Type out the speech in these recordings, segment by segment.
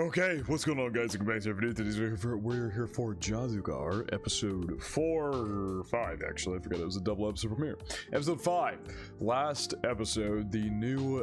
Okay, what's going on, guys? Welcome back to our video. We're here for Jaadugar, episode 4 or 5, actually. I forgot it was a double episode premiere. Episode 5. Last episode, the new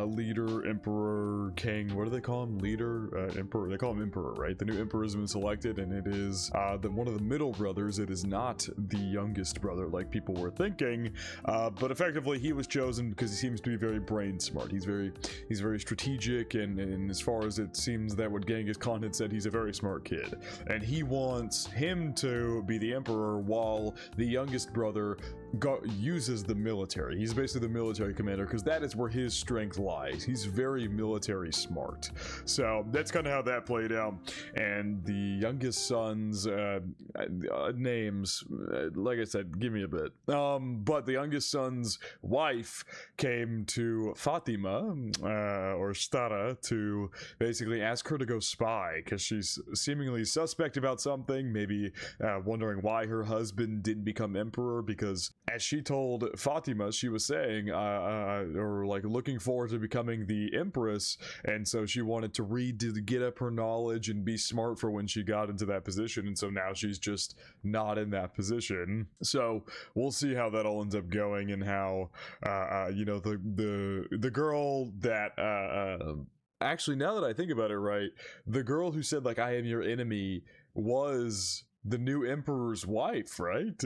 leader, emperor, king, what do they call him? Leader, emperor. They call him emperor, right? The new emperor has been selected, and it is one of the middle brothers. It is not the youngest brother, like people were thinking, but effectively he was chosen because he seems to be very brain smart. He's very strategic, and as far as it seems that what Genghis Khan had said, he's a very smart kid, and he wants him to be the emperor while the youngest brother uses the military. He's basically the military commander because that is where his strength lies. He's very military smart. So that's kind of how that played out. And the youngest son's names, like I said, give me a bit. But the youngest son's wife came to Fatima or SITARA to basically ask her to go spy because she's seemingly suspect about something, maybe wondering why her husband didn't become emperor, because as she told Fatima, she was saying or like looking forward to becoming the empress, and so she wanted to read to get up her knowledge and be smart for when she got into that position, and so now she's just not in that position. So we'll see how that all ends up going, and how you know, the girl that actually, now that I think about it, right, the girl who said, like, I am your enemy was the new emperor's wife, right?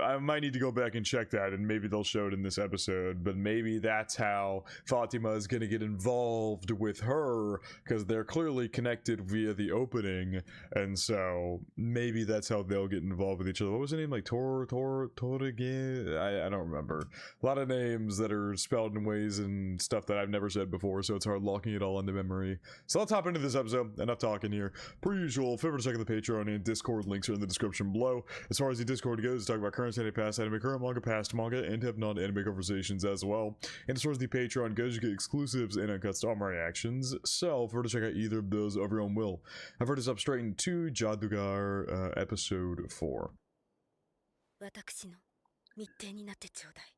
I might need to go back and check that, and maybe they'll show it in this episode, but maybe that's how Fatima is going to get involved with her, because they're clearly connected via the opening, and so maybe that's how they'll get involved with each other. What was the name? Like TOREGENE? I don't remember. A lot of names that are spelled in ways and stuff that I've never said before, so it's hard locking it all into memory. So let's hop into this episode. Enough talking here. Per usual, feel free to check out the Patreon and Discord. Links are in the description below. As far as the Discord goes, talk about current anime, past anime, current manga, past manga, and have non-anime conversations as well. And as far as the Patreon goes, you get exclusives and uncuts to all my reactions, so feel free to check out either of those of your own will. I've heard us up straight into Jaadugar, episode 4.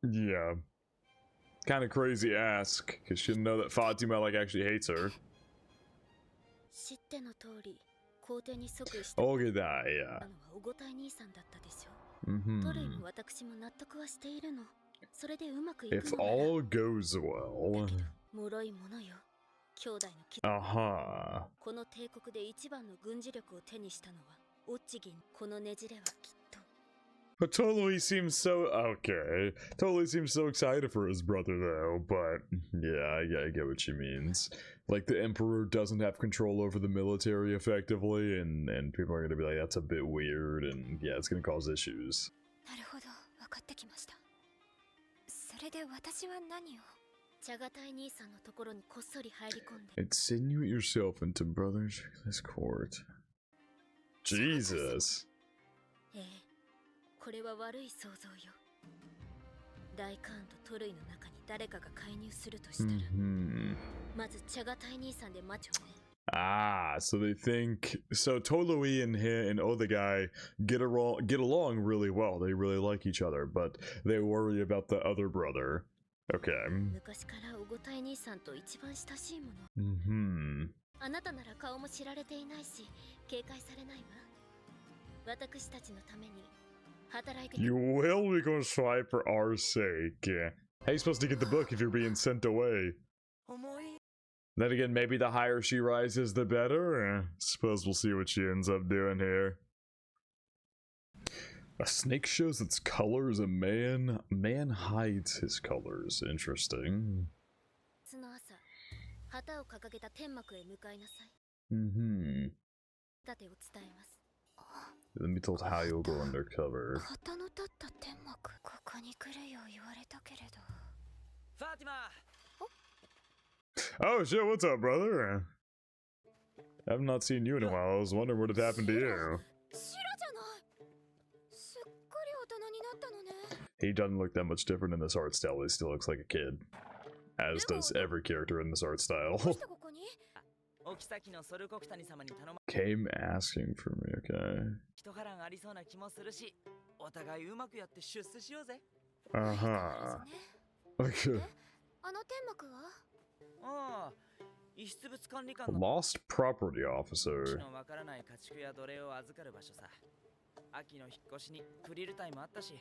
Yeah. Kind of crazy ask, because she didn't know that Fatima, like, actually hates her. Okay, that, yeah. If all goes well. Totally seems so okay. Totally seems so excited for his brother, though. But yeah, I get what she means. Like, the emperor doesn't have control over the military effectively, and people are gonna be like, that's a bit weird, and yeah, it's gonna cause issues. Insinuate yourself into Brother Shik's court. Jesus. Ah, so they think, so Tolui and the guy get along really well. They really like each other, but they worry about the other brother. Okay. You will become spy for our sake. How are you supposed to get the book if you're being sent away? Then again, maybe the higher she rises, the better. Suppose we'll see what she ends up doing here. A snake shows its colors. A man hides his colors. Interesting. Let me tell how you'll go undercover. Oh shit, what's up, brother? I have not seen you in a while. I was wondering what had happened to you. He doesn't look that much different in this art style. He still looks like a kid. As does every character in this art style. Came asking for me, okay. Okay. Lost property officer. のわからない家畜や奴隷を預かる場所さ。秋の引っ越しにクリルタイムあったし、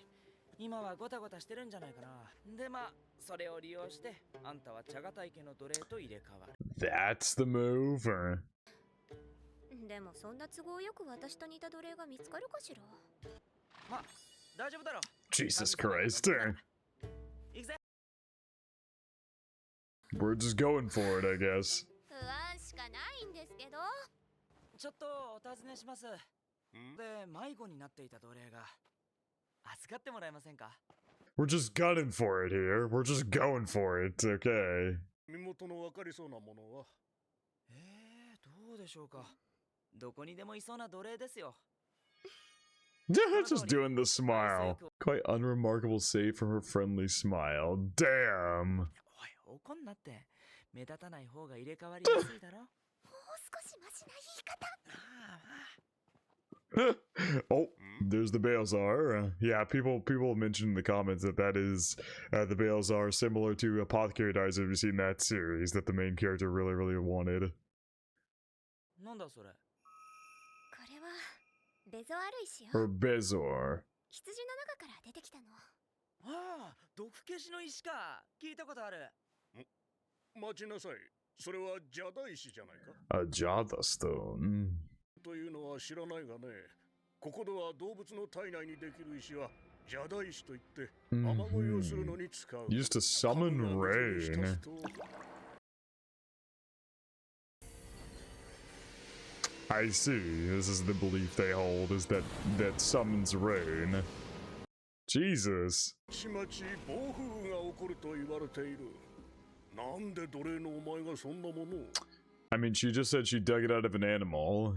今はゴタゴタしてるんじゃないかな。でまあ、それを利用して、あんたは茶型家の奴隷と入れ替わる。That's the move. Or... でもそんな都合よく私と似た奴隷が見つかるかしら。まあ、大丈夫だろう。 Jesus Christ. We're just going for it, I guess. 不安しかないんですけど。ちょっとお尋ねします。で、迷子になっていた奴隷が預かってもらえませんか？ We're just gunning for it here. We're just going for it, okay. 身元のわかりそうなものは？どうでしょうか。どこにでもいそうな奴隷ですよ。Just doing the smile. Quite unremarkable save from her friendly smile. Damn. おい、怒んなって。目立たない方が入れ替わりやすいだろ。もう少しマシな言い方。Oh, there's the Balezar. Yeah, people mentioned in the comments that is the Balezar, similar to Apothecary Diaries. Have you seen that series that the main character really wanted? なんだそれ。これはベゾアル石よ。 Or Bezor. 羊の中から出てきたの。ああ、毒消しの石か。聞いたことある。待ちなさい。それはジャダ石じゃないか。 A Jada Stone. というのは知らないがね。ここでは動物の体内にできる石はジャダ石といって雨乞いをするのに使う。Used to summon rain. I see. This is the belief they hold, is that summons rain. Jesus. ちまち暴風雨が起こると言われている。なんで奴隷のお前がそんなものを？ I mean, she just said she dug it out of an animal.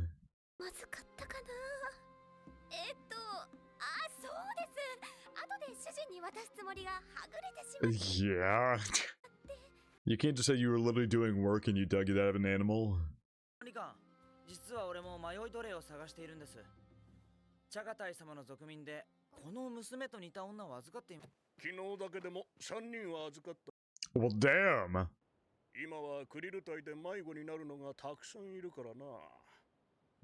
まずかったかな。そうです。後で主人に渡すつもりがはぐれてしまっ Yeah. You can't just say you were literally doing work and you dug it out of an animal. リカン、実は俺も迷い奴隷を探しているんです。チャガタイ様の属民で、この娘と似た女を預かっています。昨日だけでも3人は預かった。 Well, damn. 今はクリル隊で迷子になるのがたくさんいるからな。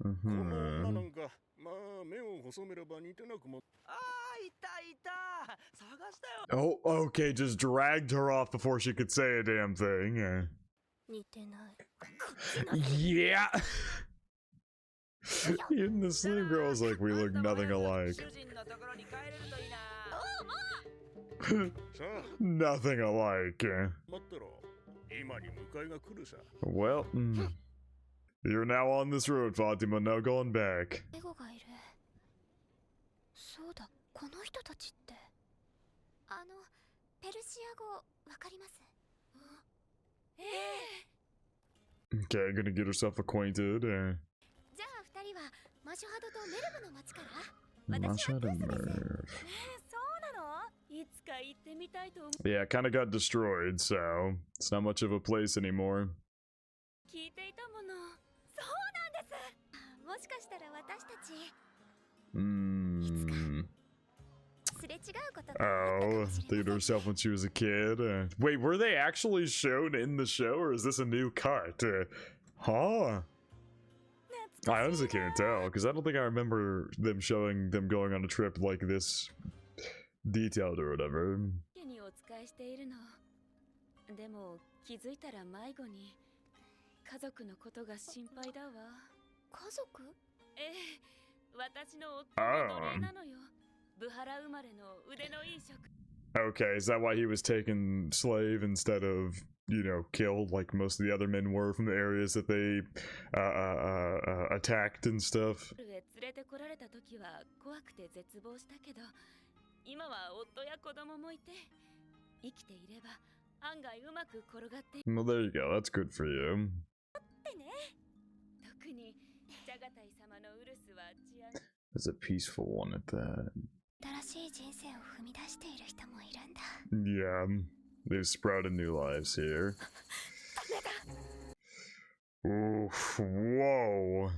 この女なんか、まあ目を細めれば似てなくも。ああ、いたいた。探したよ。 Oh, okay, just dragged her off before she could say a damn thing. 似てない。 Yeah. Even the slim girl's like, we look nothing alike. 主人のところに帰れるといいな。 さあ、 Nothing alike. 待ってろ。今に迎えが来るさ。 Well, you're now on this road, Fatima. No going back. エゴがいる。そうだ、この人たちって。ペルシア語わかります？ Okay, gonna get herself acquainted. じゃあ二人はマシュハドとメルブの町から。 Mashhad and Merv. そうなの？いつか行ってみたいと思う。 Yeah, kind of got destroyed, so it's not much of a place anymore. 聞いていたもの。そうなんです。もしかしたら私たち。 すれ違うことがあったか Oh, もしれ thinking to ません。 herself when she was a kid. Wait, were they actually shown in the show, or is this a new cut? Huh? I honestly can't tell, because I don't think I remember them showing them going on a trip like this detailed or whatever. 家にお使いしているの。でも気づいたら迷子に。家族のことが心配だわ。家族？ええ、私の夫の奴隷なのよ。ブハラ生まれの腕のいい職。 Okay, is that why he was taken slave instead of, you know, killed like most of the other men were from the areas that they attacked and stuff? 連れてこられた時は怖くて絶望したけど、今は夫や子供もいて、生きていれば案外うまく転がって。 Well, there you go. That's good for you. ってね。特にジャガタイ様のウルスは治安。 It's a peaceful one at that. 新しい人生を踏み出している人もいるんだ。 Yeah, they've sprouted new lives here. Oof, whoa.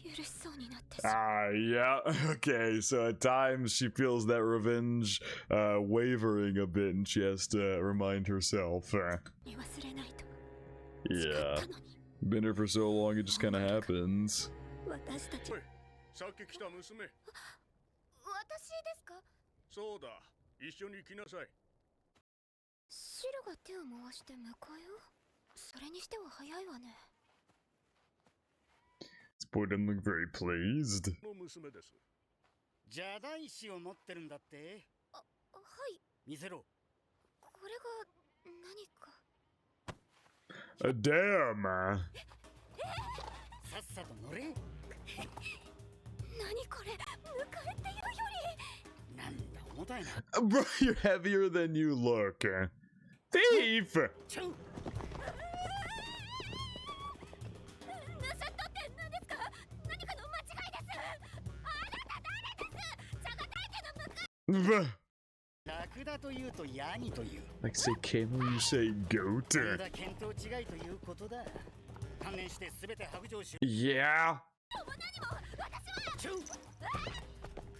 許しそうになってし Yeah, okay, so at times she feels that revenge wavering a bit and she has to remind herself. に忘れないと。Yeah. Been here for so long, it just kind of happens. 私たち。おい、さっき来た娘。私ですか？そうだ、一緒に来なさい。シロが手を回して迎えを？それにしては早いわね。This boy doesn't look very pleased. の娘です。邪大師を持ってるんだって。はい。見せろ。これが何か。Damn! さっさと乗れ。何これ？迎えっていうより。なんだ重たいな。Bro, you're heavier than you look. Thief! ちょう。楽だと言うとヤギという。Like say camel, you say goat. とんだ見当違いということだ。観念してすべて白状し。Yeah.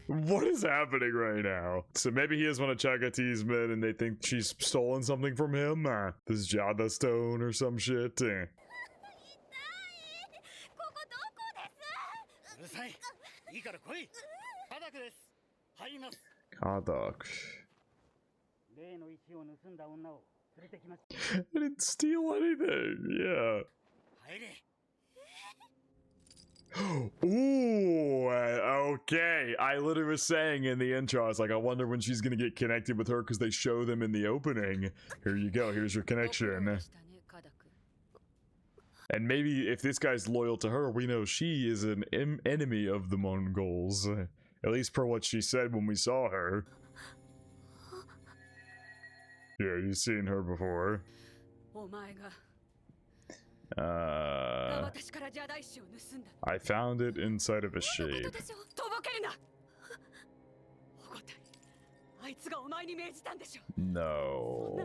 What is happening right now? So maybe he is one of Chagati's men and they think she's stolen something from him? This Jada stone or some shit? うるさい。いいから来い。パダクです。入ります。Kadak. 例の石を盗んだ女を連れてきました。I didn't steal anything. Yeah. 入れ。Ooh, okay. I literally was saying in the intro, I was like, I wonder when she's gonna get connected with her because they show them in the opening. Here you go. Here's your connection. And maybe if this guy's loyal to her, we know she is an enemy of the Mongols. At least per what she said when we saw her. Yeah, you've seen her before. I found it inside of a shape. No.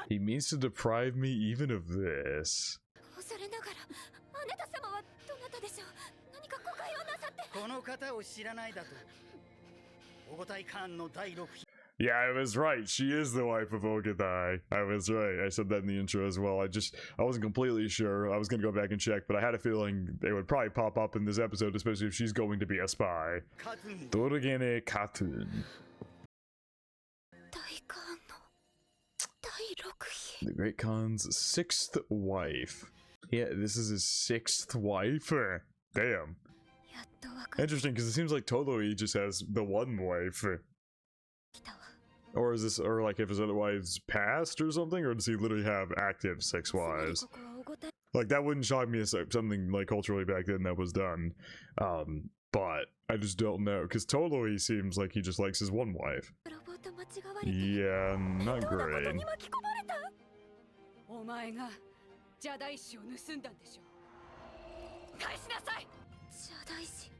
He means to deprive me even of this. この方を知らないだと。おごたいカーンの第6批。 Yeah, I was right. She is the wife of Ogatai. I was right. I said that in the intro as well. I wasn't completely sure. I was gonna go back and check, but I had a feeling they would probably pop up in this episode, especially if she's going to be a spy. TOREGENE Katun. The Great Khan's 6th wife. Yeah, this is his 6th wife? Damn. Interesting, because it seems like Totoi just has the one wife. Or is this, or like if his other wives passed or something, or does he literally have active 6 wives? Like that wouldn't shock me as something like culturally back then that was done. But I just don't know, because Totoi seems like he just likes his one wife. Yeah, not great. お前が邪大師を盗んだんでしょ。返しなさい。邪大師。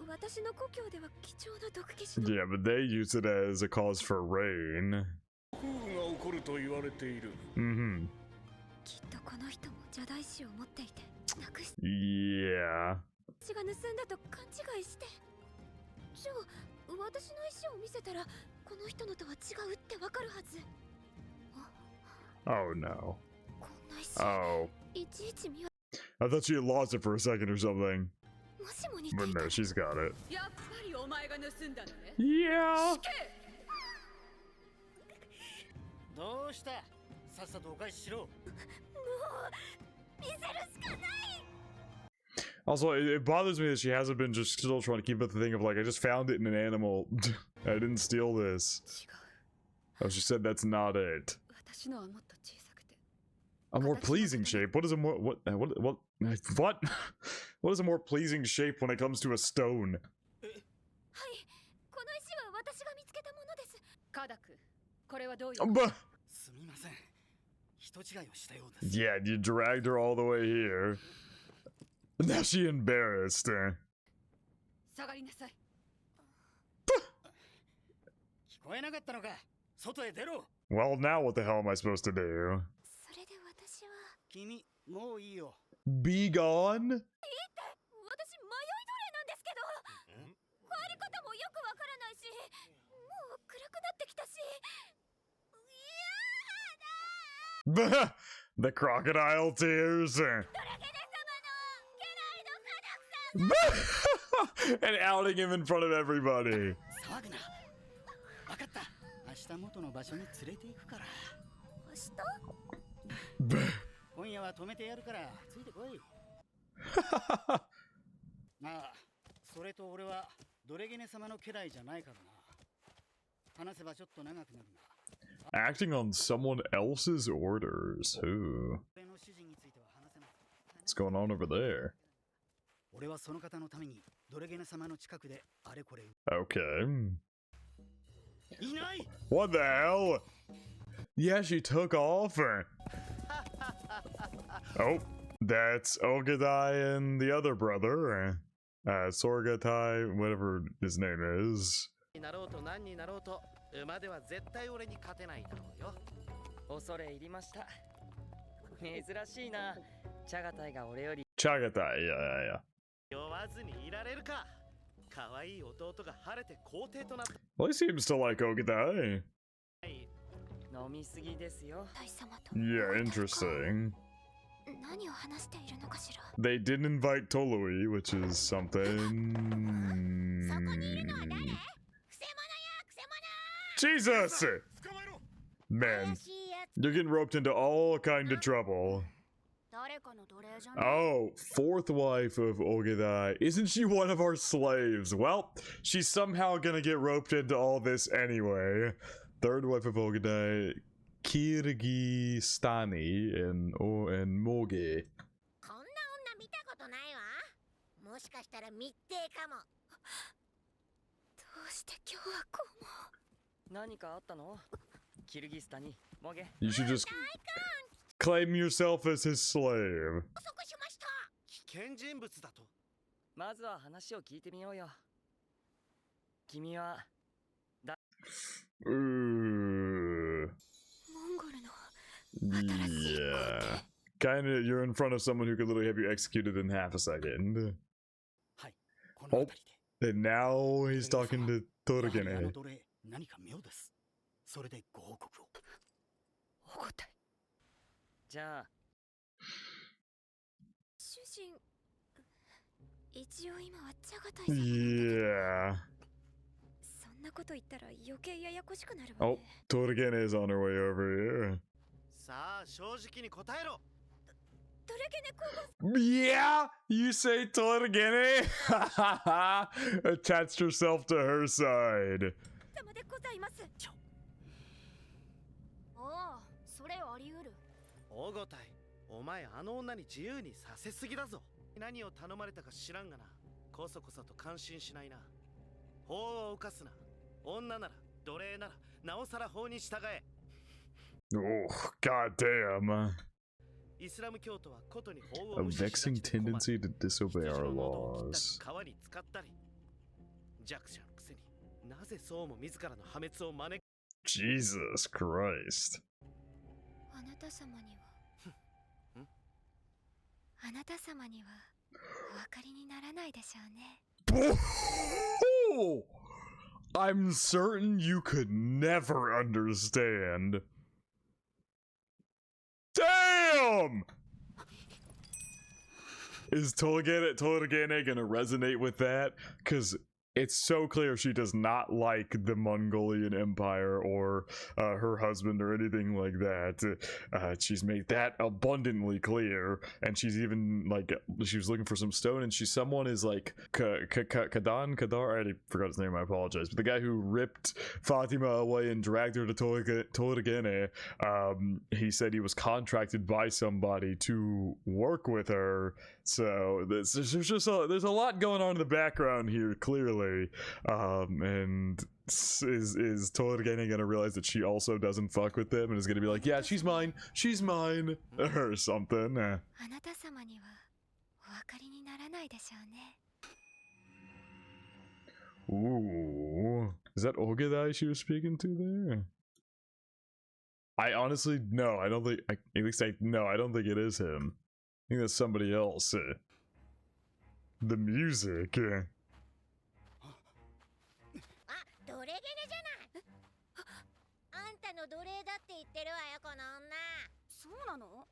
私の故郷では貴重な毒消しの。Yeah, but they use it as a cause for rain. 風雨が起こると言われている。Mm-hmm. きっとこの人も邪大師を持っていてなくし。Yeah. 私が盗んだと勘違いして。じゃあ私の石を見せたらこの人のとは違うってわかるはず。 Oh no. Oh. I thought she had lost it for a second or something. But no, she's got it. Yeah. どうした？さっさとお返ししろ。もう見せるしかない。 Also, it bothers me that she hasn't been just still trying to keep up the thing of like, I just found it in an animal. I didn't steal this. Oh, she said that's not it. A more pleasing shape? What is a more what what is a more pleasing shape when it comes to a stone? Yeah, you dragged her all the way here. Now she embarrassed. Well, now what the hell am I supposed to do? Be gone? The crocodile tears. And outing him in front of everybody. 騒ぐな。分かった。明日元の場所に連れて行くから。明日？今夜は止めてやるからついてこい。まあ、それと俺はドレゲネ様の家来じゃないからな。話せばちょっと長くなるな。Acting on someone else's orders. Ooh. What's going on over there? 俺はその方のためにドレゲネ様の近くであれこれ。 Okay. いない。 What the hell? Yeah, she took off. Oh, that's Ogadai and the other brother. Sorgatai, whatever his name is. なろうと何になろうと馬では絶対俺に勝てないだろうよ。恐れ入りました。珍しいな。チャガタイが俺より Chagatai, yeah. 酔わずにいられるか。可愛い弟が晴れて皇帝となった。 Well, he seems to like Ogadai. 飲みすぎですよ。 Yeah, interesting. 何を話しているのかしら。 They didn't invite Tolui, which is something. Jesus! Man, you're getting roped into all kind of trouble. Oh, fourth wife of Ogedai. Isn't she one of our slaves? Well, she's somehow gonna get roped into all this anyway. Third wife of Ogedai, Kirgistani and Moge. こんな女見たことないわ。もしかしたら密偵かも。どうして今日はこうも。何かあったの？キルギスタにモゲ。 You should just claim yourself as his slave. 捕捉しました。危険人物だと。まずは話を聞いてみようよ。君は Ooh. モンゴルの Yeah. Kinda, you're in front of someone who could literally have you executed in half a second. はい。この辺りで。 And now he's talking to あの Toragene. 奴隷何か妙です。それでご報告を。お答え。じゃあ主人、一応今はチャガタイさん。 Yeah. そんなこと言ったら余計ややこしくなるわ Oh, ね。 Toragene is on her way over here. さあ正直に答えろ。ドレゲネ公が Yeah, you say Toragene. Attached herself to her side. 様でございます。おお、それあり得る。大ごたい、お前あの女に自由にさせすぎだぞ。何を頼まれたか知らんがな。こそこそと感心しないな。法を犯すな。女なら奴隷ならなおさら法に従え。 Oh, goddamn. イスラム教徒はことに法を A 無視し vexing がちで困る。 tendency to disobey 羊 our の喉を切 laws. ったり川に使ったり。弱者のくせになぜそうも自らの破滅を招く。 Jesus Christ. あなた様にはあなた様にはお分かりにならないでしょうね。 I'm certain you could never understand. Damn! Is Toragene gonna resonate with that? Because it's so clear she does not like the Mongolian Empire or her husband or anything like that. She's made that abundantly clear, and she's even like she was looking for some stone, and someone is like Kadar. I already forgot his name. I apologize. But the guy who ripped Fatima away and dragged her to Toragene, he said he was contracted by somebody to work with her. So there's a lot going on in the background here, clearly. And is Toragene gonna realize that she also doesn't fuck with them and is gonna be like, yeah, she's mine, or something. あなた様にはお分かりにならないでしょうね。 Ooh, is that Ogedai she was speaking to there? I honestly no, I don't think. I don't think it is him. I think that's somebody else. The music. あ、奴隷ゲネじゃない。あんたの奴隷だって言ってるわよ、この女。そうなの？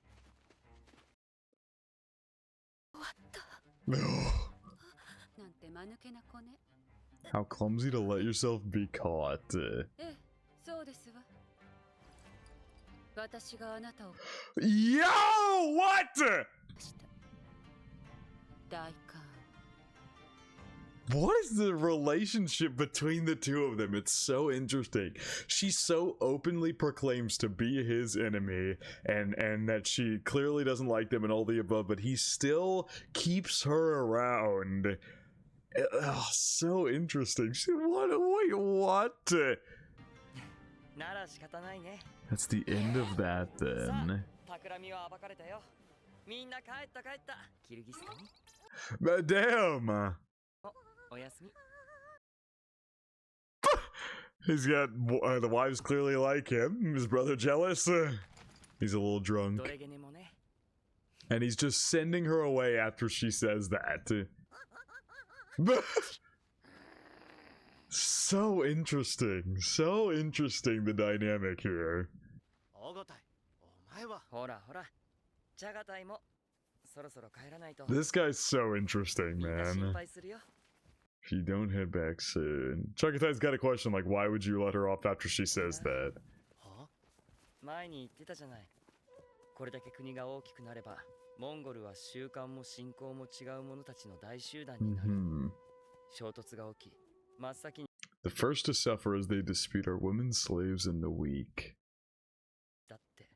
なんて間抜けな子ね。 How clumsy to let yourself be caught. ええ、そうですわ。私があなたを Yo, what? した。大官。 What is the relationship between the two of them? It's so interesting. She so openly proclaims to be his enemy and that she clearly doesn't like them and all the above, but he still keeps her around. So interesting. Wait, what? なら仕方ないね。 That's the end of that then. 企みは暴かれたよ。みんな帰った帰った。キルギスかに。 But damn. おやすみ。 He's got the wives clearly like him. His brother jealous. He's a little drunk. ドレゲネもね。 And he's just sending her away after she says that. So interesting. So interesting, the dynamic here. 大ごたい、お前は。ほらほら。チャガタイもそろそろ帰らないと。 This guy's so interesting, みんな心 man. 配するよ。 If you don't head back soon. Chagotai's got a question like, why would you let her off after she says that? は？前に言ってたじゃない。これだけ国が大きくなれば、モンゴルは習慣も信仰も違う者たちの大集団になる。 衝突が起き、真っ先に The first to suffer as they dispute are women, slaves, and the weak. だって。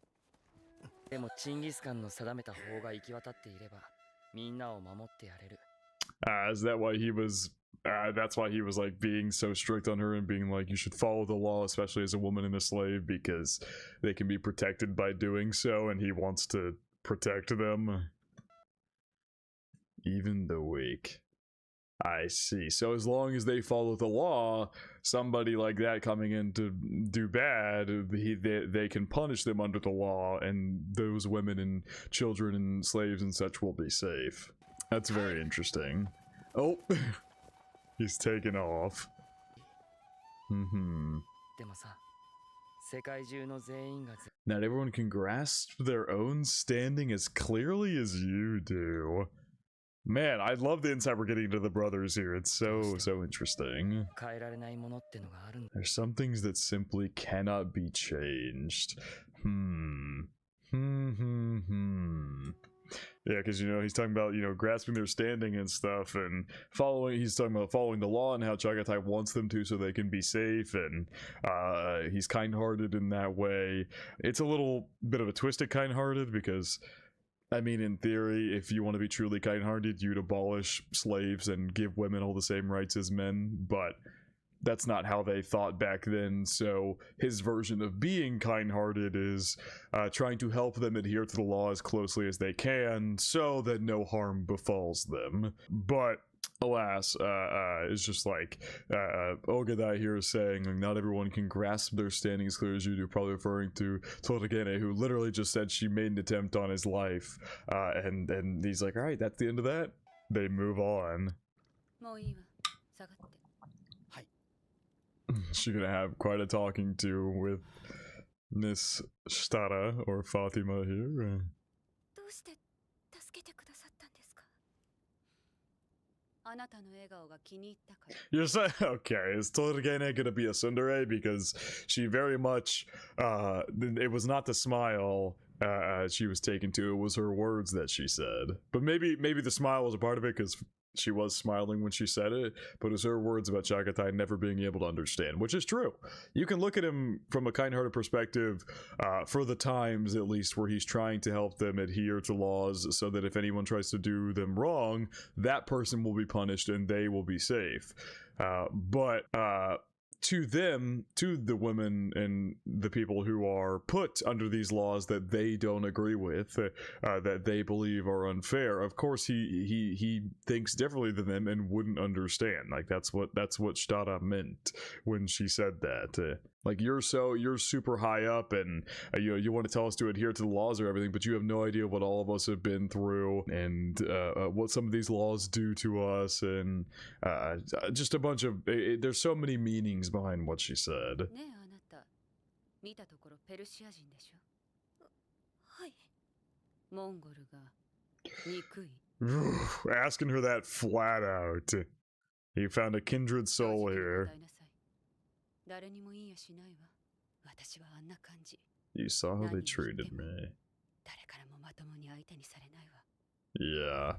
でもチンギスカンの定めた法が行き渡っていれば、みんなを守ってやれる。Is that why he was that's why he was like being so strict on her and being like, you should follow the law, especially as a woman and a slave, because they can be protected by doing so, and he wants to protect them. Even the weak. I see. So as long as they follow the law, somebody like that coming in to do bad, they can punish them under the law, and those women and children and slaves and such will be safe. That's very interesting. Oh, he's taken off. でもさ、世界中の全員が Not everyone can grasp their own standing as clearly as you do. Man, I love the insight we're getting into the brothers here. It's so interesting. 変えられないものってのがあるんだ。 There's some things that simply cannot be changed. Yeah, because, you know, he's talking about, you know, grasping their standing and stuff, and he's talking about following the law and how Chagatai wants them to so they can be safe, and he's kind-hearted in that way. It's a little bit of a twisted kind-hearted because, I mean, in theory, if you want to be truly kind-hearted, you'd abolish slaves and give women all the same rights as men, but that's not how they thought back then. So his version of being kind-hearted is trying to help them adhere to the law as closely as they can so that no harm befalls them. But alas, it's just like Ogadai here is saying, like, not everyone can grasp their standing as clear as you do, probably referring to TOREGENE, who literally just said she made an attempt on his life, and he's like, all right, that's the end of that. They move on. もういいわ。下がって。 She's gonna have quite a talking to with Miss SITARA or Fatima here. どうして助けてくださったんですか？あなたの笑顔が気に入ったから。 You're saying, okay, is TOREGENE gonna be a tsundere? Because she very much, it was not the smile she was taken to, it was her words that she said. But maybe the smile was a part of it, because she was smiling when she said it, but it was her words about Chagatai never being able to understand, which is true. You can look at him from a kind-hearted perspective, for the times at least, where he's trying to help them adhere to laws so that if anyone tries to do them wrong, that person will be punished and they will be safe. But to them, to the women and the people who are put under these laws that they don't agree with, that they believe are unfair, of course he thinks differently than them and wouldn't understand. Like that's what SITARA meant when she said that. Like you're super high up, and you want to tell us to adhere to the laws or everything, but you have no idea what all of us have been through and what some of these laws do to us, and just a bunch of there's so many meanings behind what she said. ねえあなた、見たところペルシア人でしょ？はい。モンゴルが憎い。Asking her that flat out. He found a kindred soul here. You saw how they treated me. Yeah.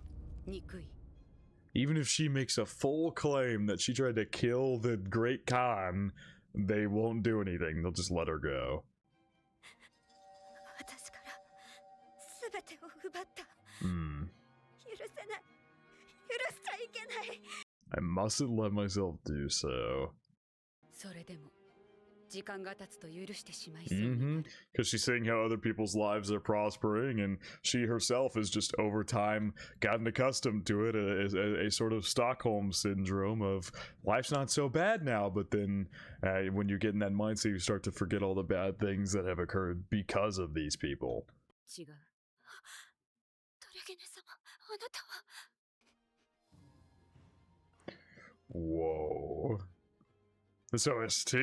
Even if she makes a full claim that she tried to kill the Great Khan, they won't do anything. They'll just let her go. I mustn't let myself do so. Because she's seeing how other people's lives are prospering, and she herself has just over time gotten accustomed to it, a sort of Stockholm syndrome of life's not so bad now. But then when you get in that mindset, you start to forget all the bad things that have occurred because of these people. Whoa. This OST,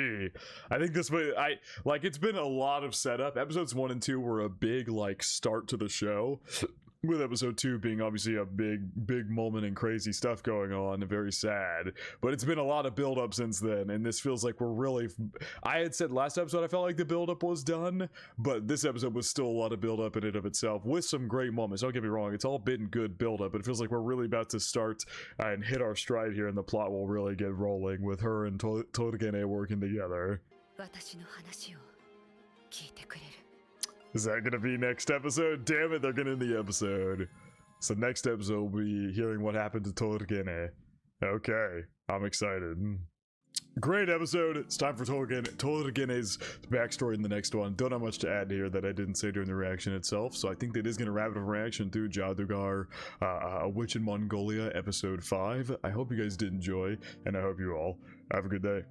I think this way, it's been a lot of setup. Episodes 1 and 2 were a big start to the show, with episode 2 being obviously a big moment and crazy stuff going on and very sad. But it's been a lot of build up since then, and this feels like we're really, I had said last episode I felt like the build up was done, but this episode was still a lot of build up in and of itself, with some great moments. Don't get me wrong, it's all been good build up, but it feels like we're really about to start and hit our stride here, and the plot will really get rolling with her and TOREGENE working together. Is that gonna be next episode? Damn it, they're gonna end the episode. So next episode we'll be hearing what happened to TOREGENE. Okay, I'm excited. Great episode. It's time for TOREGENE's backstory in the next one. Don't have much to add here that I didn't say during the reaction itself, so I think that is going to wrap up a reaction to Jaadugar, A Witch in Mongolia, episode 5. I hope you guys did enjoy, and I hope you all have a good day.